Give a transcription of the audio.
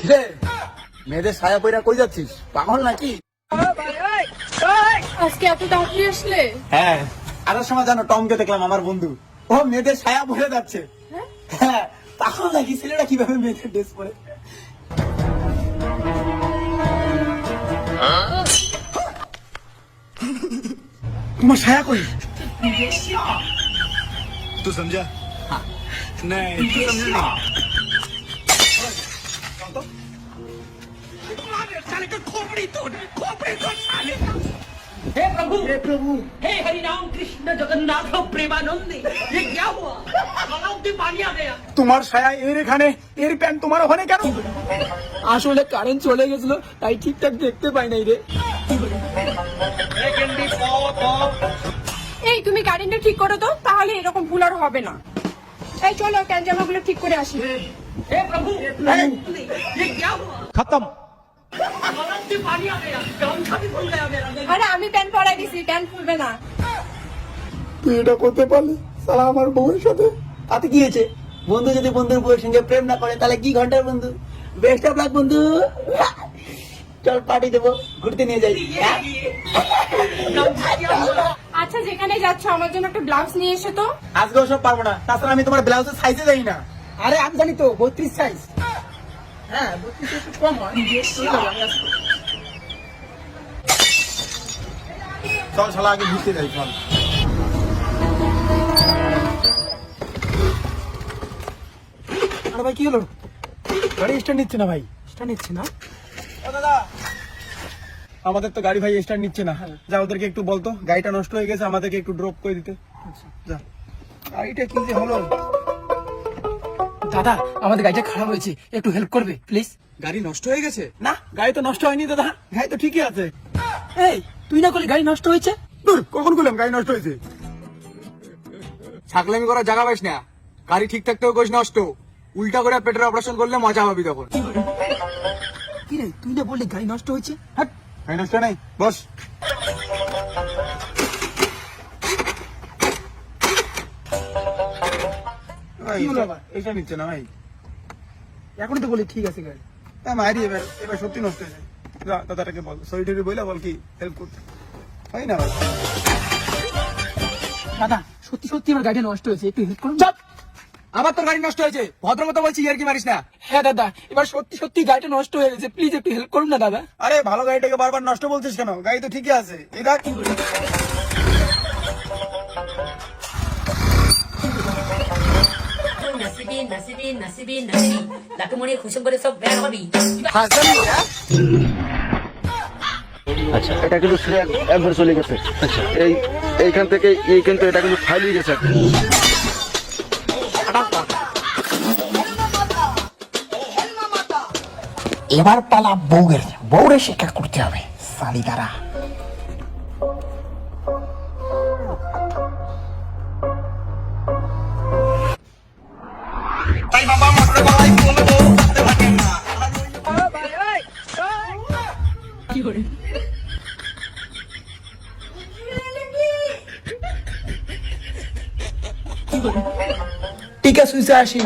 কিরে মেয়েদের ছায়া পয়রা কই যাচ্ছিস, পাগল নাকি? আজকে এত তাড়াতাড়ি আসলে? হ্যাঁ, আসার সময় জানো টমকে দেখলাম, আমার বন্ধু। ও মেয়েদের ছায়া পরে যাচ্ছে। হ্যাঁ, পাগল নাকি? ছেলেটা কিভাবে মেয়েদের ড্রেস পরে? তোমার ছায়া কই? तू समझा? नहीं तू समझा नहीं। हे प्रभु हे हरि राम कृष्ण जगन्नाथ प्रेमानंद ये क्या हुआ? गलाव में पानी आ गया। তোমার ছায়া এর এখানে, এর প্যান্ট তোমার ওখানে কেন? আসলে কারেন্ট চলে গেছিল, তাই ঠিকঠাক দেখতে পাই নাই রে। এই তুমি কারেন্টটা ঠিক করো তো, তাহলে এরকম ভুল আর হবে না। এই চলো প্যান্ট জামাগুলো ঠিক করে আসি। हे प्रभु ये क्या हुआ? খতম। गलाव में पानी आ गया, गामछा भी खुल गया मेरा। আরে আমি প্যান্ট পরাই দিছি, প্যান্ট খুলবে না। তুই এটা করতে পারলি সালা আমার বউয়ের সাথে? তাতে কি হয়েছে? বন্ধু যদি বন্ধুর বউয়ের সঙ্গে প্রেম না করে তাহলে কি ঘন্টার বন্ধু? বেস্ট অফ লাক বন্ধু। চল পার্টি দেবো, ঘুরতে নিয়ে যাই। আচ্ছা যেখানে যাচ্ছ আমার জন্য একটা ব্লাউজ নিয়ে এসো তো। আজকে ওসব পারবো না, তাছাড়া আমি তোমার ব্লাউজের সাইজে যাই না। আরে আমি জানি তো 32 সাইজ। হ্যাঁ 32 একটু কম হয়। চল শালা আগে ঘুরতে যাই, চল। আরে ভাই কি হলো? গাড়ি স্ট্যান্ড নিচ্ছে না ভাই। স্ট্যান্ড নিচ্ছে না? ও দাদা, আমাদের তো গাড়ি ভাই স্ট্যান্ড নিচ্ছে না। যা ওদেরকে একটু বলতো গাড়িটা নষ্ট হয়ে গেছে, আমাদেরকে একটু ড্রপ করে দিতে। যা। গাড়িটা কি যে হলো? দাদা আমাদের গাড়িটা খারাপ হয়েছে, একটু হেল্প করবে প্লিজ? গাড়ি নষ্ট হয়ে গেছে? না, গাড়ি তো নষ্ট হয়নি দাদা, গাড়ি তো ঠিকই আছে। এই তুই না করলে গাড়ি নষ্ট হয়েছে? দূর, কখন বললাম গাড়ি নষ্ট হয়েছে? ছাগলামি করার জায়গা পাইস না। গাড়ি ঠিক থাকতেও কোষ নষ্ট, উল্টা করে পেটের অপারেশন করলে মজা পাবি তখন। কি রে তুই না বললি গাড়ি নষ্ট হয়েছে? হাট, গাড়ি নষ্ট নাই, বস। কি হলো আবার? এটা নিচ্ছে না ভাই। এখন তো বলি ঠিক আছে গাড়ি। মারি এবার, এবার সত্যি নষ্ট হয়ে যায়। যা দাদাটাকে বল, সরি টরি বইলা বল কি হেল্প করতে হয় না। দাদা সত্যি সত্যি আমার গাড়িটা নষ্ট হয়েছে, একটু হেল্প করুন। চাপ, আবার তোর গাড়ি নষ্ট হয়েছে? ভদ্রমতো বলছি, ইয়ার কি মারিস না। হ্যাঁ দাদা এবার সত্যি সত্যি গাড়িটা নষ্ট হয়ে গেছে, প্লিজ একটু হেল্প করুন না দাদা। আরে ভালো গাড়িটাকে বারবার নষ্ট বলছিস কেন? গাড়ি তো ঠিকই আছে। এটা নসিবি লাকুমনি খুশি করে সব বের হবি। আচ্ছা এটা কিন্তু একবার চলে গেছে। আচ্ছা এইখান থেকে এই কিন্তু এটা কিন্তু ফাইল হয়ে গেছে। এবার পালা বউরে শিক্ষা করতে হবে সালি দ্বারা। টিকা সুইচে আসি।